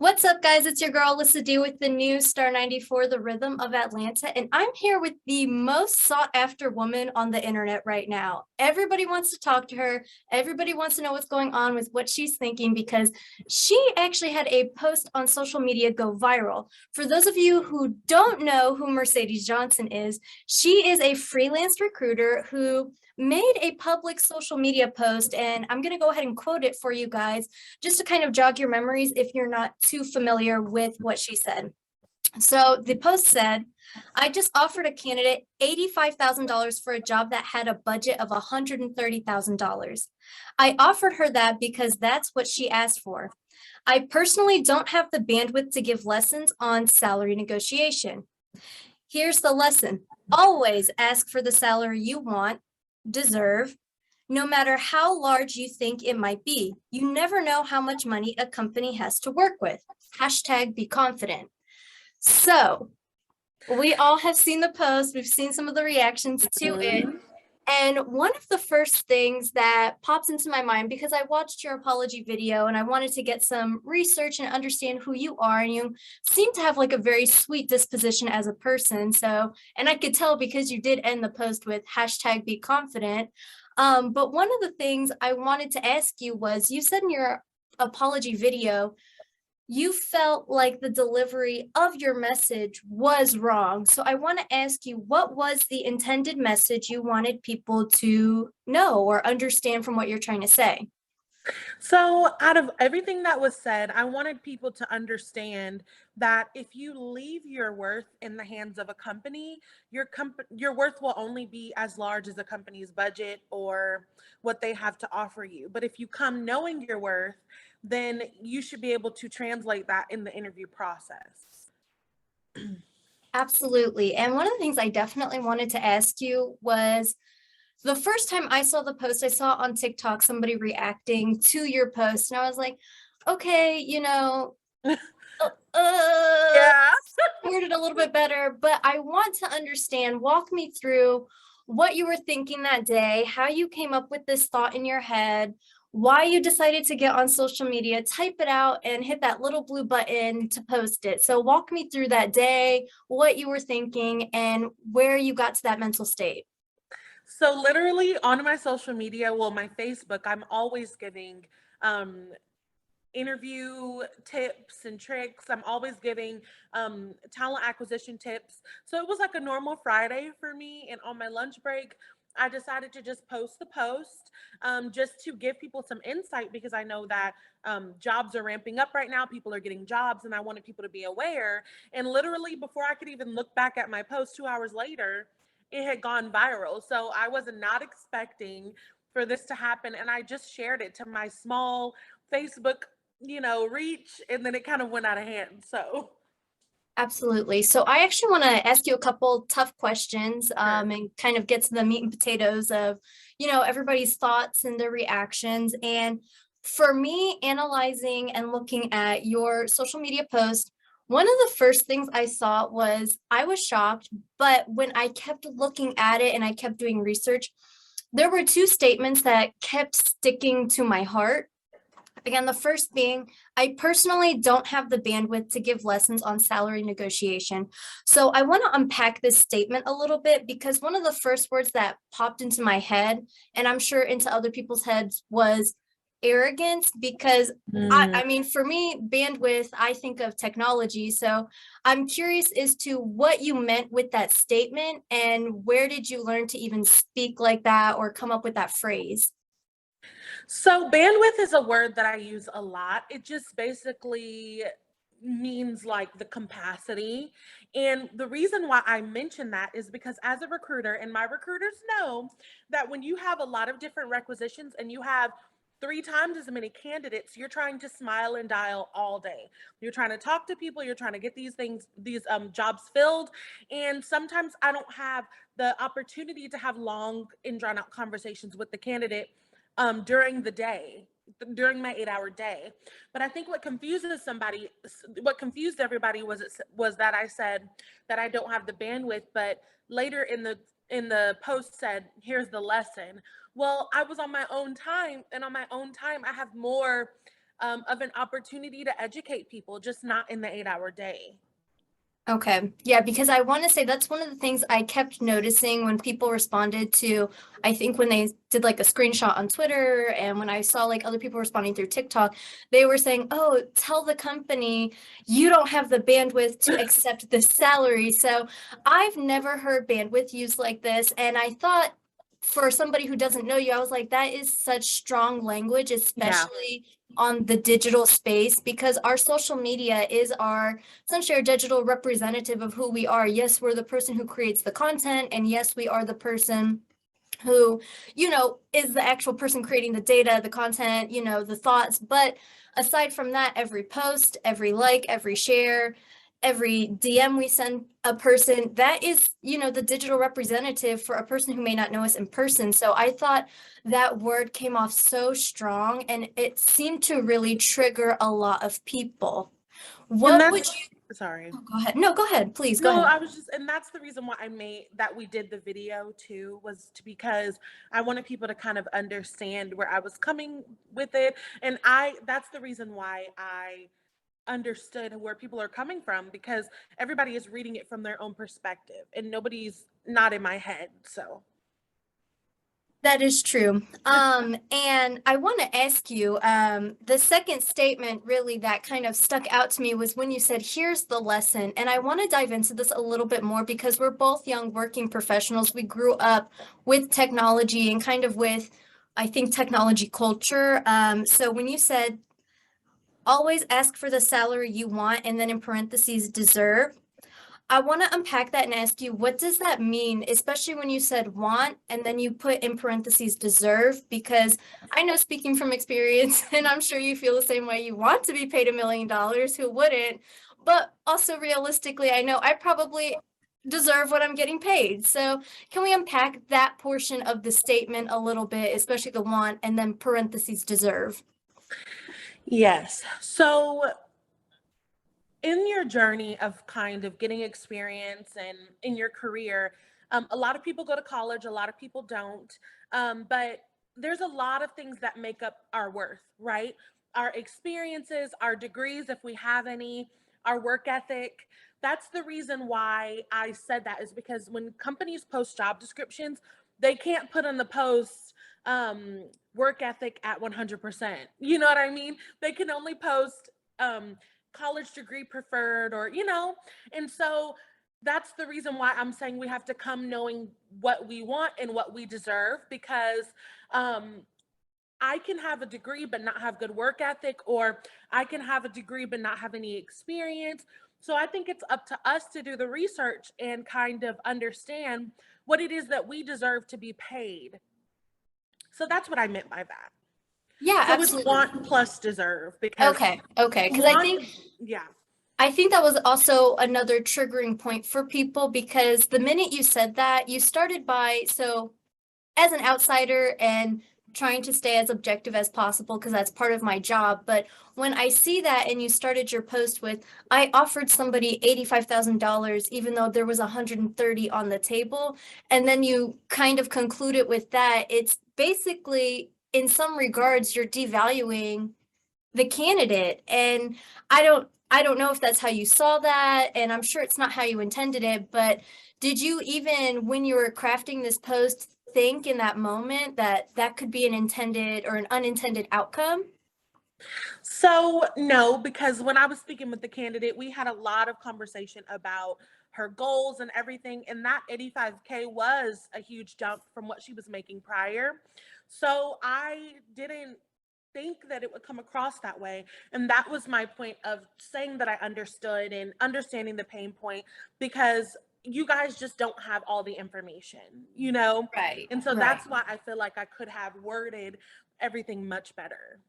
What's up, guys? It's your girl, Alyssa D with the new Star 94, The Rhythm of Atlanta, and I'm here with the most sought-after woman on the internet right now. Everybody wants to talk to her. Everybody wants to know what's going on with what she's thinking because she actually had a post on social media go viral. For those of you who don't know who Mercedes Johnson is, she is a freelance recruiter who made a public social media post, and I'm going to go ahead and quote it for you guys just to kind of jog your memories if you're not too familiar with what she said. So the post said, I just offered a candidate $85,000 for a job that had a budget of $130,000. I offered her that because that's what she asked for. I personally don't have the bandwidth to give lessons on salary negotiation. Here's the lesson. Always ask for the salary you want, deserve, no matter how large you think it might be. You never know how much money a company has to work with. Hashtag be confident. So we all have seen the post. We've seen some of the reactions to it. And one of the first things that pops into my mind, because I watched your apology video and I wanted to get some research and understand who you are, and you seem to have like a very sweet disposition as a person. So, and I could tell because you did end the post with hashtag be confident. But one of the things I wanted to ask you was, you said in your apology video, you felt like the delivery of your message was wrong. So I want to ask you, what was the intended message you wanted people to know or understand from what you're trying to say? So, out of everything that was said, I wanted people to understand that if you leave your worth in the hands of a company, your worth will only be as large as a company's budget or what they have to offer you. But if you come knowing your worth, then you should be able to translate that in the interview process. Absolutely. And one of the things I definitely wanted to ask you was, the first time I saw the post, I saw on TikTok somebody reacting to your post, and I was like, okay, uh, uh, Yeah. worded a little bit better, but I want to understand, walk me through what you were thinking that day, how you came up with this thought in your head, why you decided to get on social media, type it out, and hit that little blue button to post it. So walk me through that day, what you were thinking, and where you got to that mental state. So literally on my social media, well, my Facebook, I'm always giving um interview tips and tricks. I'm always giving talent acquisition tips. So it was like a normal Friday for me. And on my lunch break, I decided to just post the post just to give people some insight because I know that jobs are ramping up right now. People are getting jobs, and I wanted people to be aware. And literally, before I could even look back at my post 2 hours later, it had gone viral. So I was not expecting for this to happen. And I just shared it to my small Facebook reach, and then it kind of went out of hand. So, Absolutely. So I actually want to ask you a couple tough questions sure. and kind of get to the meat and potatoes of, everybody's thoughts and their reactions. And for me, analyzing and looking at your social media post, one of the first things I saw was I was shocked, but when I kept looking at it and I kept doing research, there were two statements that kept sticking to my heart. Again, the first being, I personally don't have the bandwidth to give lessons on salary negotiation. So I want to unpack this statement a little bit because one of the first words that popped into my head, and I'm sure into other people's heads, was arrogance. Because Mm. I mean, for me, bandwidth, I think of technology. So I'm curious as to what you meant with that statement and where did you learn to even speak like that or come up with that phrase? So, bandwidth is a word that I use a lot. It just basically means like the capacity. And the reason why I mention that is because as a recruiter, and my recruiters know that when you have a lot of different requisitions and you have three times as many candidates, you're trying to smile and dial all day. You're trying to talk to people, you're trying to get these jobs filled. And sometimes I don't have the opportunity to have long and drawn out conversations with the candidate during the day, during my 8 hour day. But I think what confused everybody was that I said that I don't have the bandwidth, but later in the post said, here's the lesson. Well, I was on my own time, and on my own time, I have more of an opportunity to educate people, just not in the 8-hour day. Okay. Yeah, because I want to say that's one of the things I kept noticing when people responded to, I think when they did like a screenshot on Twitter and when I saw like other people responding through TikTok, they were saying, "Oh, tell the company you don't have the bandwidth to accept this salary." So I've never heard bandwidth used like this. And I thought for somebody who doesn't know you, I was like, that is such strong language, Yeah. especially on the digital space, because our social media is our essentially our digital representative of who we are. Yes, we're the person who creates the content, and yes, we are the person who, is the actual person creating the data, the content, the thoughts. But aside from that, every post, every like, every share, every DM we send a person, that is, the digital representative for a person who may not know us in person. So I thought that word came off so strong and it seemed to really trigger a lot of people. And What would that's, you sorry. Oh, go ahead. No, go ahead. Please go No, ahead. I was just, and that's the reason why I made that we did the video too, was to because I wanted people to kind of understand where I was coming with it. And that's the reason why I understood where people are coming from, because everybody is reading it from their own perspective and nobody's not in my head. So, That is true. And I want to ask you, the second statement really that kind of stuck out to me was when you said, "Here's the lesson." And I want to dive into this a little bit more because we're both young working professionals. We grew up with technology and kind of with, I think, technology culture. So when you said, "Always ask for the salary you want," and then in parentheses, "deserve," I want to unpack that and ask you, what does that mean, especially when you said want and then you put in parentheses deserve? Because I know, speaking from experience, and I'm sure you feel the same way, you want to be paid $1 million, who wouldn't? But also realistically, I know I probably deserve what I'm getting paid. So can we unpack that portion of the statement a little bit, especially the want and then parentheses deserve? yes. So, in your journey of kind of getting experience and in your career, a lot of people go to college, a lot of people don't. But there's a lot of things that make up our worth, right? Our experiences, our degrees, if we have any, our work ethic. That's the reason why I said that, is because when companies post job descriptions, they can't put in the post work ethic at 100%. You know what I mean? They can only post college degree preferred, or and so that's the reason why I'm saying we have to come knowing what we want and what we deserve, because um I can have a degree but not have good work ethic, or I can have a degree but not have any experience. So I think it's up to us to do the research and kind of understand what it is that we deserve to be paid. So that's what I meant by that. Yeah, So it's absolutely. want plus deserve, because Okay. Because I want, think yeah. I think that was also another triggering point for people because the minute you said that, you started by, so as an outsider and trying to stay as objective as possible because that's part of my job. But when I see that and you started your post with, "I offered somebody $85,000 even though there was 130 on the table," and then you kind of conclude it with that, it's basically, in some regards, you're devaluing the candidate. And I don't know if that's how you saw that, and I'm sure it's not how you intended it, but did you, even when you were crafting this post, think in that moment that that could be an intended or an unintended outcome? So, no, because when I was speaking with the candidate, we had a lot of conversation about her goals and everything. And that 85K was a huge jump from what she was making prior. So I didn't think that it would come across that way. And that was my point of saying that I understood and understanding the pain point, because you guys just don't have all the information. Right, And so right. that's why I feel like I could have worded everything much better.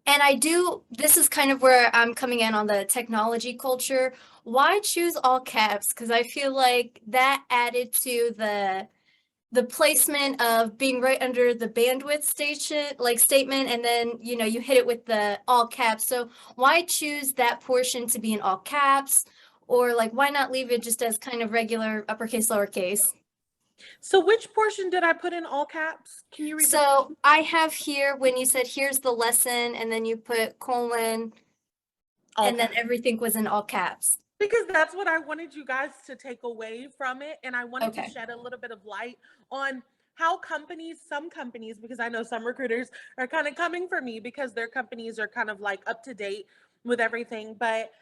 And this is kind of where I'm coming in on the technology culture. Why choose all caps? Because I feel like that added to the placement of being right under the bandwidth station, like statement, and then, you hit it with the all caps. So why choose that portion to be in all caps? Or like, why not leave it just as kind of regular uppercase, lowercase? So which portion did I put in all caps? Can you read the So I have here when you said, here's the lesson, and then you put colon, all and then caps? everything was in all caps. Because that's what I wanted you guys to take away from it. And I wanted to Okay. shed a little bit of light on how some companies, because I know some recruiters are kind of coming for me because their companies are kind of like up to date with everything. But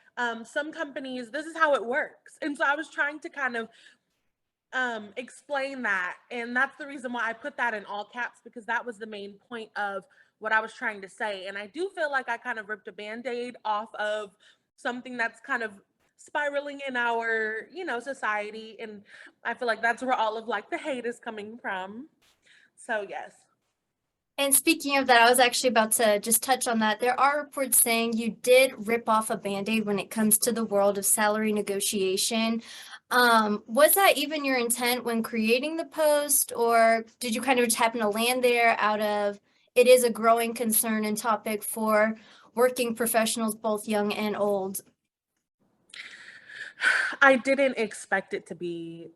some companies, this is how it works. And so I was trying to kind of explain that. And that's the reason why I put that in all caps, because that was the main point of what I was trying to say. And I do feel like I kind of ripped a Band-Aid off of something that's kind of spiraling in our, society. And I feel like that's where all of like the hate is coming from. So yes. And speaking of that, I was actually about to just touch on that. There are reports saying you did rip off a Band-Aid when it comes to the world of salary negotiation. Was that even your intent when creating the post, or did you kind of just happen to land there out of it is a growing concern and topic for working professionals, both young and old? I didn't expect it to be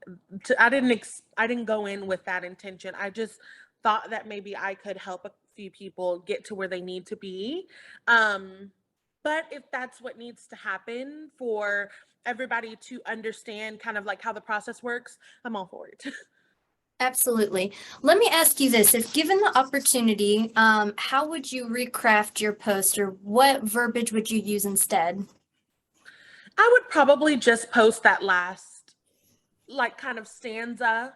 I didn't go in with that intention. I just thought that maybe I could help a few people get to where they need to be. Um but if that's what needs to happen for everybody to understand kind of like how the process works, I'm all for it. Absolutely. Let me ask you this. If given the opportunity, how would you recraft your post, or what verbiage would you use instead? I would probably just post that last like kind of stanza,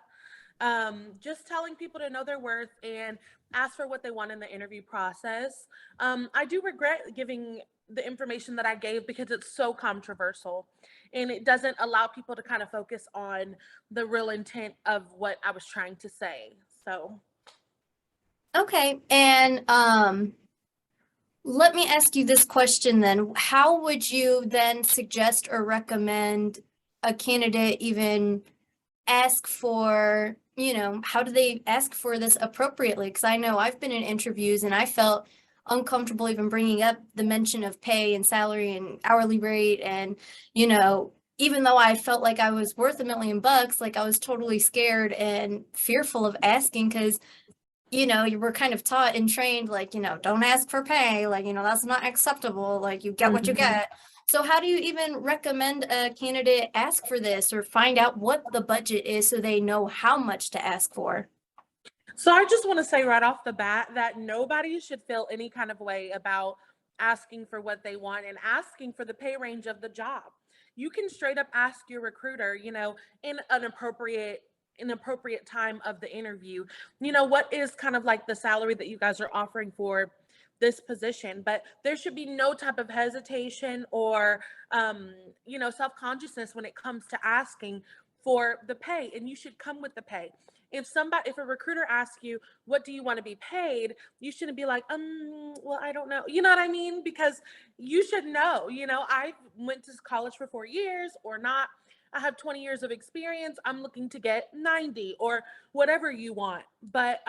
just telling people to know their worth and ask for what they want in the interview process. I do regret giving the information that I gave because it's so controversial and it doesn't allow people to kind of focus on the real intent of what I was trying to say. So Okay, and let me ask you this question then. How would you then suggest or recommend a candidate even ask for, how do they ask for this appropriately? Because I know I've been in interviews and I felt uncomfortable even bringing up the mention of pay and salary and hourly rate. And, even though I felt like I was worth $1 million, like I was totally scared and fearful of asking because you were kind of taught and trained, like, don't ask for pay, like, that's not acceptable, like, you get what you mhm. get. So how do you even recommend a candidate ask for this or find out what the budget is so they know how much to ask for? So I just want to say right off the bat that nobody should feel any kind of way about asking for what they want and asking for the pay range of the job. You can straight up ask your recruiter, in an appropriate time of the interview, what is kind of like the salary that you guys are offering for this position. But there should be no type of hesitation or self-consciousness when it comes to asking for the pay, and you should come with the pay. If a recruiter asks you, what do you want to be paid, you shouldn't be like, well, I don't know, you know what I mean? Because you should know. I went to college for 4 years or not, I have 20 years of experience, I'm looking to get 90 or whatever you want. But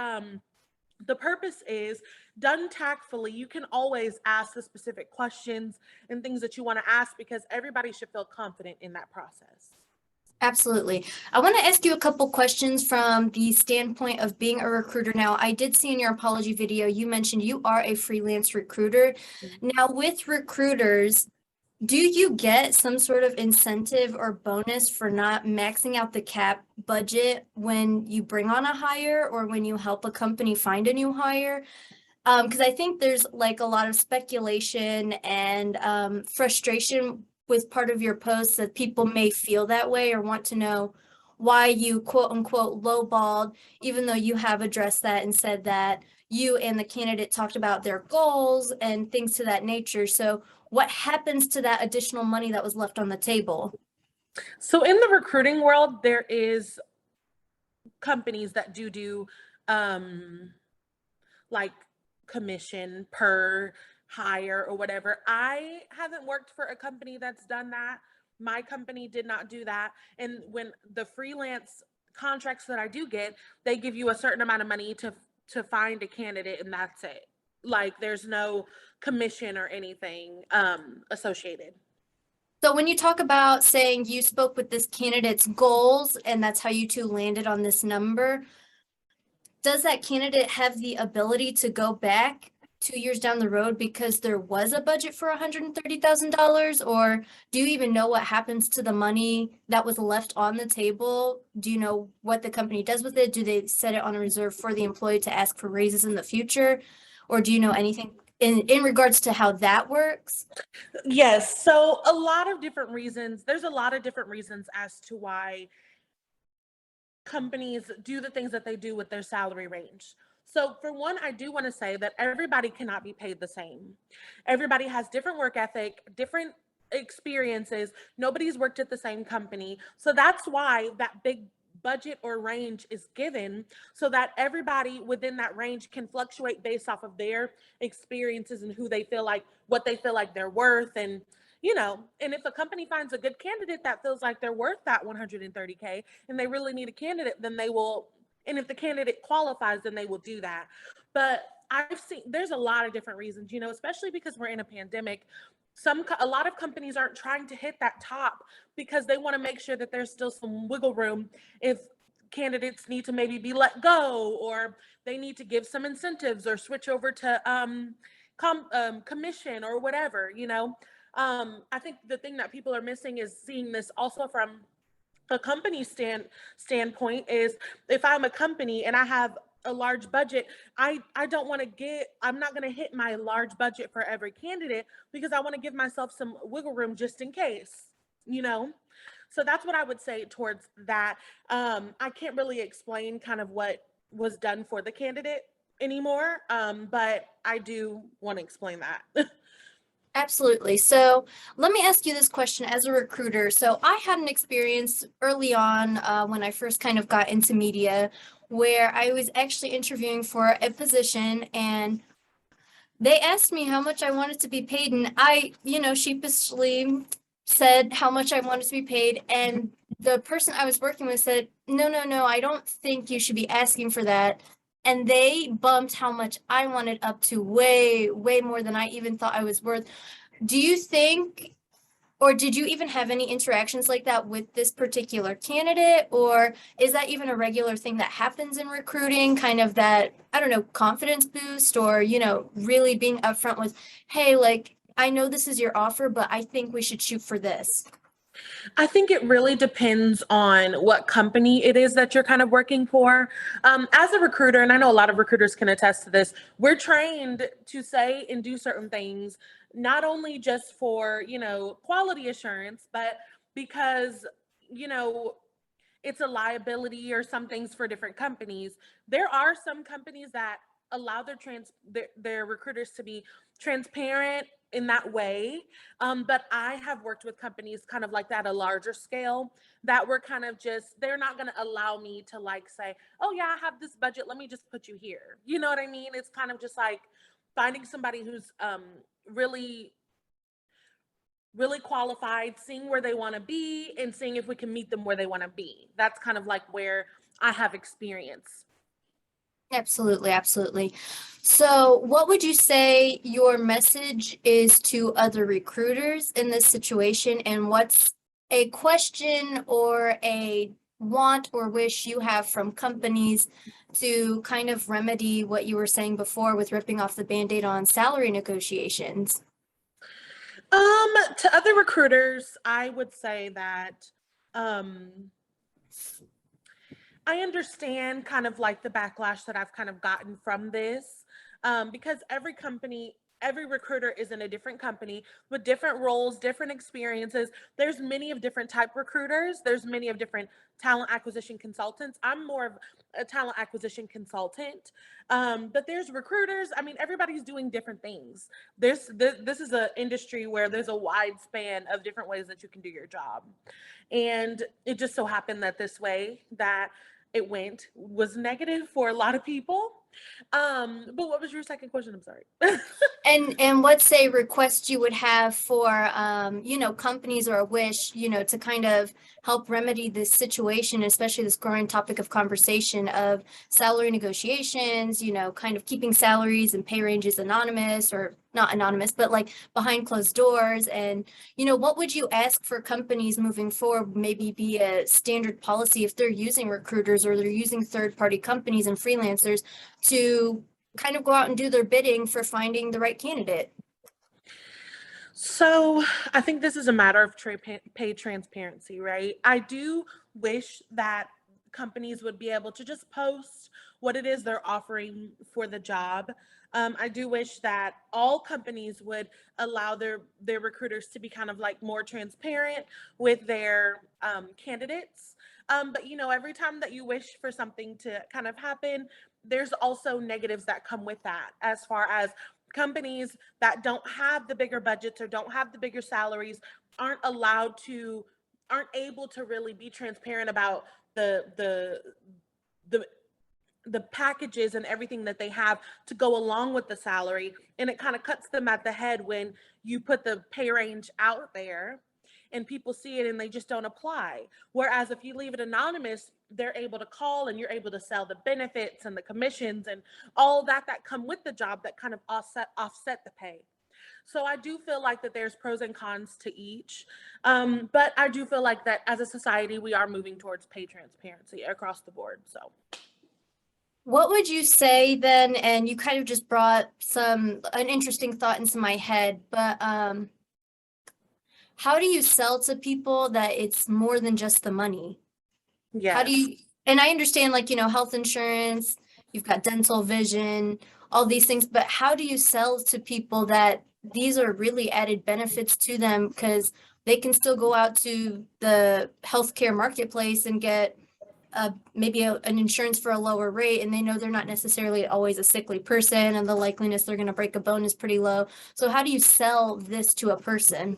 the purpose is done tactfully. You can always ask the specific questions and things that you want to ask, because everybody should feel confident in that process. Absolutely. I want to ask you a couple questions from the standpoint of being a recruiter now. I did see in your apology video, you mentioned you are a freelance recruiter. Now, with recruiters, do you get some sort of incentive or bonus for not maxing out the cap budget when you bring on a hire or when you help a company find a new hire? Because I think there's like a lot of speculation and frustration with part of your post that people may feel that way or want to know why you quote unquote lowballed, even though you have addressed that and said that you and the candidate talked about their goals and things to that nature. So, what happens to that additional money that was left on the table? So in the recruiting world, there is companies that do um like commission per hire or whatever. I haven't worked for a company that's done that. My company did not do that. And when the freelance contracts that I do get, they give you a certain amount of money to find a candidate, and that's it. Like there's no commission or anything associated. So when you talk about saying you spoke with this candidate's goals and that's how you two landed on this number, does that candidate have the ability to go back 2 years down the road because there was a budget for $130,000? Or do you even know what happens to the money that was left on the table? Do you know what the company does with it? Do they set it on a reserve for the employee to ask for raises in the future? Or do you know anything in regards to how that works? Yes. So a lot of different reasons. There's a lot of different reasons as to why companies do the things that they do with their salary range. So, for one, I do want to say that everybody cannot be paid the same. Everybody has different work ethic, different experiences. Nobody's worked at the same company. So, that's why that big budget or range is given so that everybody within that range can fluctuate based off of their experiences and who they feel like, what they feel like they're worth, and if a company finds a good candidate that feels like they're worth that 130K and they really need a candidate, then they will. And if the candidate qualifies, then they will do that. But I've seen there's a lot of different reasons, especially because we're in a pandemic. A lot of companies aren't trying to hit that top because they want to make sure that there's still some wiggle room if candidates need to maybe be let go, or they need to give some incentives or switch over to commission or whatever. I think the thing that people are missing is seeing this also from a company standpoint. Is if I'm a company and I have a large budget, I don't want to I'm not going to hit my large budget for every candidate because I want to give myself some wiggle room just in case, you know? So that's what I would say towards that. I can't really explain kind of what was done for the candidate anymore, but I do want to explain that. Absolutely. So let me ask you this question as a recruiter. So I had an experience early on when I first kind of got into media where I was actually interviewing for a position and they asked me how much I wanted to be paid. And I, sheepishly said how much I wanted to be paid. And the person I was working with said, no, no, no, I don't think you should be asking for that. And they bumped how much I wanted up to way, way more than I even thought I was worth. Do you think, or did you even have any interactions like that with this particular candidate? Or is that even a regular thing that happens in recruiting, kind of that, I don't know, confidence boost, or, really being upfront with, hey, like, I know this is your offer, but I think we should shoot for this? I think it really depends on what company it is that you're kind of working for. As a recruiter, and I know a lot of recruiters can attest to this, we're trained to say and do certain things, not only just for, quality assurance, but because, you know, it's a liability or some things for different companies. There are some companies that allow their recruiters to be transparent in that way. But I have worked with companies kind of like that, a larger scale, that were kind of just, they're not going to allow me to like say, oh yeah, I have this budget, let me just put you here. You know what I mean? It's kind of just like finding somebody who's really really qualified, seeing where they want to be and seeing if we can meet them where they want to be. That's kind of like where I have experience. Absolutely, absolutely. So, what would you say your message is to other recruiters in this situation? And what's a question or a want or wish you have from companies to kind of remedy what you were saying before with ripping off the Band-Aid on salary negotiations? To other recruiters, I would say that um I understand kind of like the backlash that I've kind of gotten from this, because every recruiter is in a different company with different roles, different experiences. There's many of different type recruiters. There's many of different talent acquisition consultants. I'm more of a talent acquisition consultant, but there's recruiters. I mean, everybody's doing different things. This is an industry where there's a wide span of different ways that you can do your job, and it just so happened that this way that it went was negative for a lot of people. But what was your second question? I'm sorry. And what's a request you would have for companies, or a wish, to kind of help remedy this situation, especially this growing topic of conversation of salary negotiations, kind of keeping salaries and pay ranges anonymous, or not anonymous, but like behind closed doors. And, what would you ask for companies moving forward, maybe be a standard policy if they're using recruiters or they're using third-party companies and freelancers to kind of go out and do their bidding for finding the right candidate? So I think this is a matter of pay transparency, right? I do wish that companies would be able to just post what it is they're offering for the job. I do wish that all companies would allow their recruiters to be kind of like more transparent with their candidates. But every time that you wish for something to kind of happen, there's also negatives that come with that, as far as companies that don't have the bigger budgets or don't have the bigger salaries aren't able to really be transparent about the the packages and everything that they have to go along with the salary. And it kind of cuts them at the head when you put the pay range out there and people see it and they just don't apply. Whereas if you leave it anonymous, they're able to call and you're able to sell the benefits and the commissions and all that come with the job that kind of offset the pay. So I do feel like that there's pros and cons to each. But I do feel like that as a society, we are moving towards pay transparency across the board. So What would you say then? And you kind of just brought an interesting thought into my head, but how do you sell to people that it's more than just the money? How do yes. you, and I understand like, health insurance, you've got dental, vision, all these things, but how do you sell to people that these are really added benefits to them because they can still go out to the healthcare marketplace and get maybe an insurance for a lower rate, and they know they're not necessarily always a sickly person and the likeliness they're going to break a bone is pretty low. So how do you sell this to a person?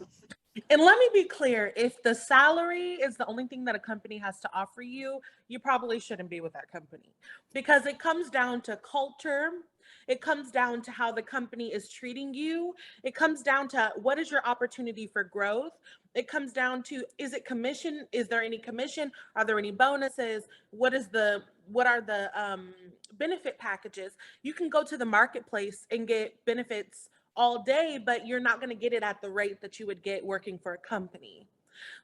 And let me be clear, if the salary is the only thing that a company has to offer you, you probably shouldn't be with that company, because it comes down to culture. It comes down to how the company is treating you. It comes down to what is your opportunity for growth. It comes down to, is it commission? Is there any commission? Are there any bonuses? What are the benefit packages? You can go to the marketplace and get benefits all day, but you're not going to get it at the rate that you would get working for a company.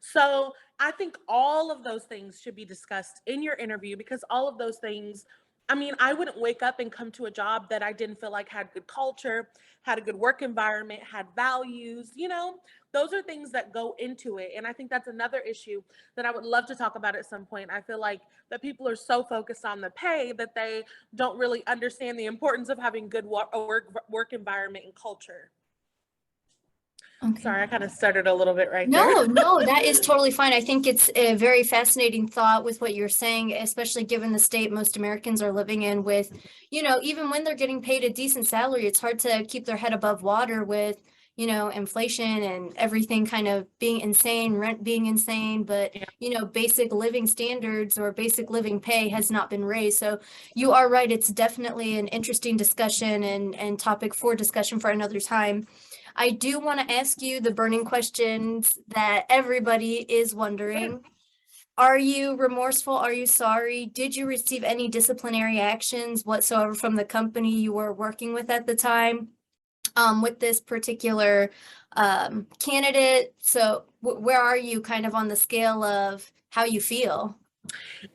So I think all of those things should be discussed in your interview, because all of those things, I mean, I wouldn't wake up and come to a job that I didn't feel like had good culture, had a good work environment, had values, those are things that go into it. And I think that's another issue that I would love to talk about at some point. I feel like that people are so focused on the pay that they don't really understand the importance of having good work environment and culture. Okay. Sorry, I kind of stuttered a little bit right there. No, that is totally fine. I think it's a very fascinating thought with what you're saying, especially given the state most Americans are living in with, even when they're getting paid a decent salary, it's hard to keep their head above water with, inflation and everything kind of being insane, rent being insane, but, basic living standards or basic living pay has not been raised. So you are right. It's definitely an interesting discussion and topic for discussion for another time. I do want to ask you the burning questions that everybody is wondering. Are you remorseful? Are you sorry? Did you receive any disciplinary actions whatsoever from the company you were working with at the time, with this particular candidate? So where are you kind of on the scale of how you feel?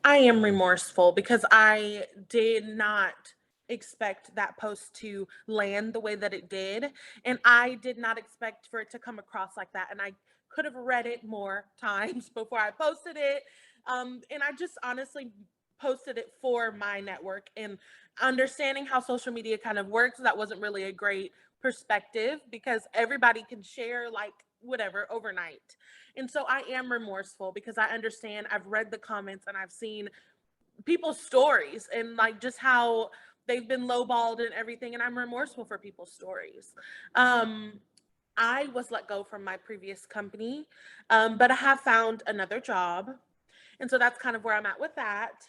I am remorseful because I did not expect that post to land the way that it did. And I did not expect for it to come across like that. And I could have read it more times before I posted it. And I just honestly posted it for my network, and understanding how social media kind of works. That wasn't really a great perspective, because everybody can share like whatever overnight. And so I am remorseful because I understand, I've read the comments and I've seen people's stories and like just how they've been lowballed and everything. And I'm remorseful for people's stories. I was let go from my previous company, but I have found another job. And so that's kind of where I'm at with that.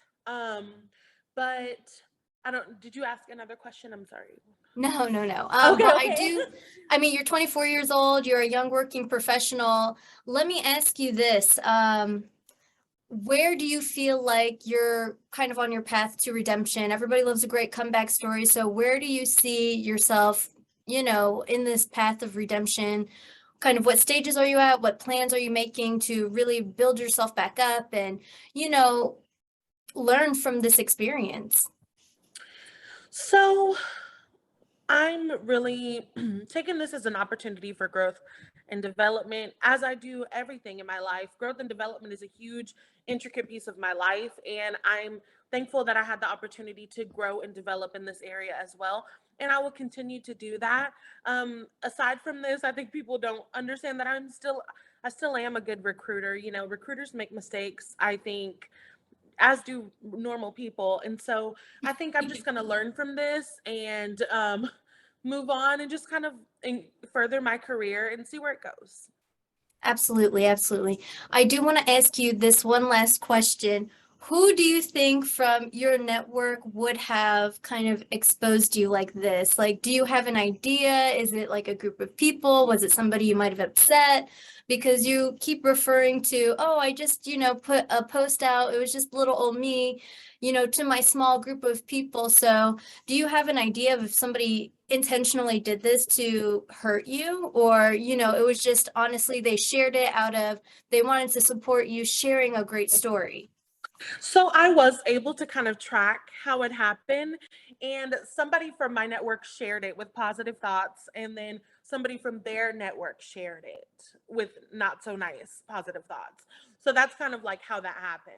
But did you ask another question? I'm sorry. No. Okay, But okay. I mean, you're 24 years old, you're a young working professional. Let me ask you this. Where do you feel like you're kind of on your path to redemption? Everybody loves a great comeback story. So where do you see yourself in this path of redemption, kind of what stages are you at? What plans are you making to really build yourself back up and, you know, learn from this experience? So I'm really taking this as an opportunity for growth and development. As I do everything in my life, growth and development is a huge, intricate piece of my life. And I'm thankful that I had the opportunity to grow and develop in this area as well. And I will continue to do that. Aside from this, I think people don't understand that I still am a good recruiter. You know, recruiters make mistakes, I think, as do normal people. And so I think I'm just going to learn from this and move on and just kind of further my career and see where it goes. Absolutely, absolutely. I do want to ask you this one last question. Who do you think from your network would have kind of exposed you like this? Like, do you have an idea? Is it like a group of people? Was it somebody you might have upset? Because you keep referring to, oh, I just, put a post out. It was just little old me, to my small group of people. So, do you have an idea of if somebody intentionally did this to hurt you, or it was just honestly they shared it out of they wanted to support you sharing a great story? So I was able to kind of track how it happened. And somebody from my network shared it with positive thoughts. And then somebody from their network shared it with not so nice positive thoughts. So that's kind of like how that happened.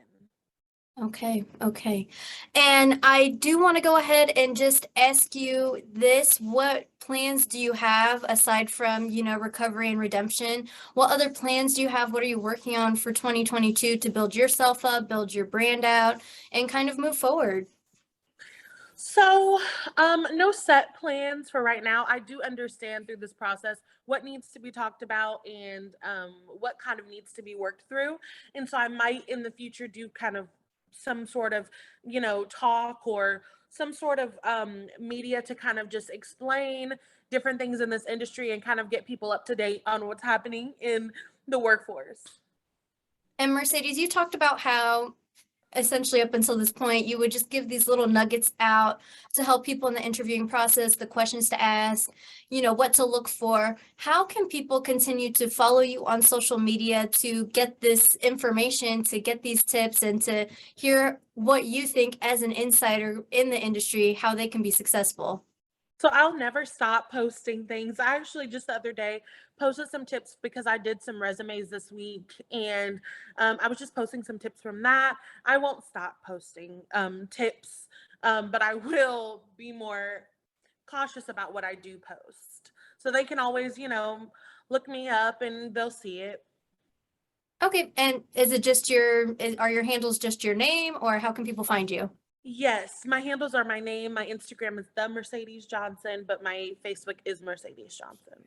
Okay, okay. And I do want to go ahead and just ask you this. What plans do you have aside from, recovery and redemption? What other plans do you have? What are you working on for 2022 to build yourself up, build your brand out, and kind of move forward? So, no set plans for right now. I do understand through this process what needs to be talked about and what kind of needs to be worked through. And so I might in the future do kind of some sort of, talk or some sort of media to kind of just explain different things in this industry and kind of get people up to date on what's happening in the workforce. And Mercedes, you talked about how essentially up until this point, you would just give these little nuggets out to help people in the interviewing process, the questions to ask, what to look for. How can people continue to follow you on social media to get this information, to get these tips, and to hear what you think as an insider in the industry, how they can be successful? So I'll never stop posting things. I actually just the other day posted some tips because I did some resumes this week and I was just posting some tips from that. I won't stop posting tips, but I will be more cautious about what I do post. So they can always, look me up and they'll see it. Okay, and are your handles just your name, or how can people find you? Yes, my handles are my name. My Instagram is the Mercedes Johnson, but my Facebook is Mercedes Johnson.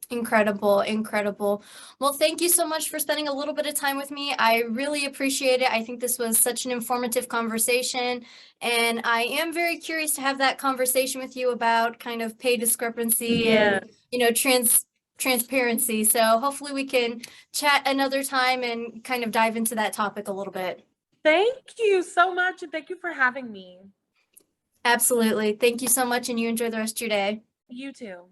Incredible, incredible. Well, thank you so much for spending a little bit of time with me. I really appreciate it. I think this was such an informative conversation, and I am very curious to have that conversation with you about kind of pay discrepancy Yeah. and, transparency. So hopefully we can chat another time and kind of dive into that topic a little bit. Thank you so much, and thank you for having me. Absolutely. Thank you so much, and you enjoy the rest of your day. You too.